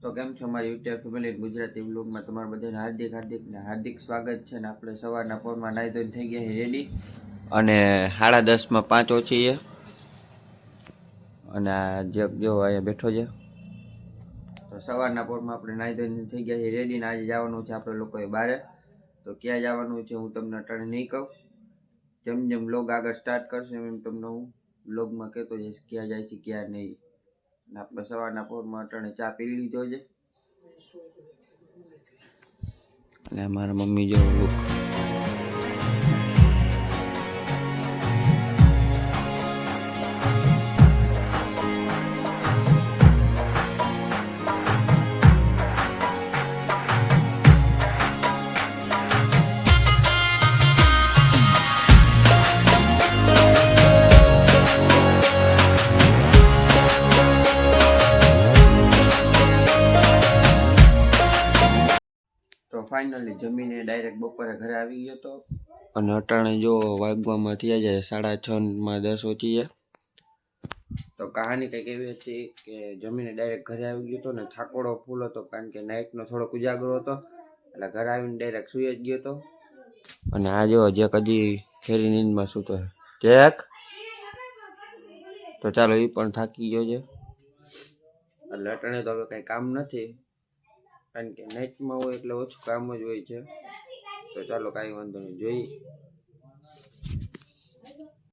તો કેમ છો અમારી યુટ્યુબ ફેમિલી ગુજરાતી બ્લોગમાં તમારું બધાને હાર્દિક સ્વાગત છે ને આપણે સવારના પોરમાં નાહી ધોઈને થઈ ગયા છે રેડી અને 10:30 5 ઓછી છે અને આ જગ જો અહીંયા બેઠો છે તો સવારના પોરમાં આપણે નાહી ધોઈને થઈ ગયા છે રેડી ને આજે જવાનું છે આપણે લોકોએ બહાર તો ક્યાં જવાનું છે હું તમને અટાણે નહીં કહું જેમ જેમ બ્લોગ આગળ સ્ટાર્ટ કરશે એમ તમને હું બ્લોગમાં કહેતો જઈશ ક્યાં જાય છે ક્યાં નહીં ને આપણે સવારના પોરમાં અટાણે ચા પી લીધો છે અને મારા મમ્મી જો લુક તો ફાઇનલી જમીને ડાયરેક્ટ બપોરે ઘરે આવી ગયો તો અને અટાણે જો વાગવામાં થયા જાય 6:30 માં 10 ઓછી છે તો કહાની કંઈક એવી હતી કે જમીને ડાયરેક્ટ ઘરે આવી ગયો હતો ને થાકોડો ફૂલ હતો કારણ કે નાઇટનો થોડોક ઉજાગરો હતો એટલે ઘરે આવીને ડાયરેક્ટ સુઈ જ ગયો હતો અને આ જો જે કદી ફેરી નીંદમાં સૂતો કેક તો ચાલો એ પણ થાકી ગયો છે એટલે અટાણે તો હવે કંઈ કામ નથી કારણ કે નાઇટમાં હોય એટલે ઓછું કામ જ હોય છે તો ચાલો કાંઈ વાંધો નહીં જોઈએ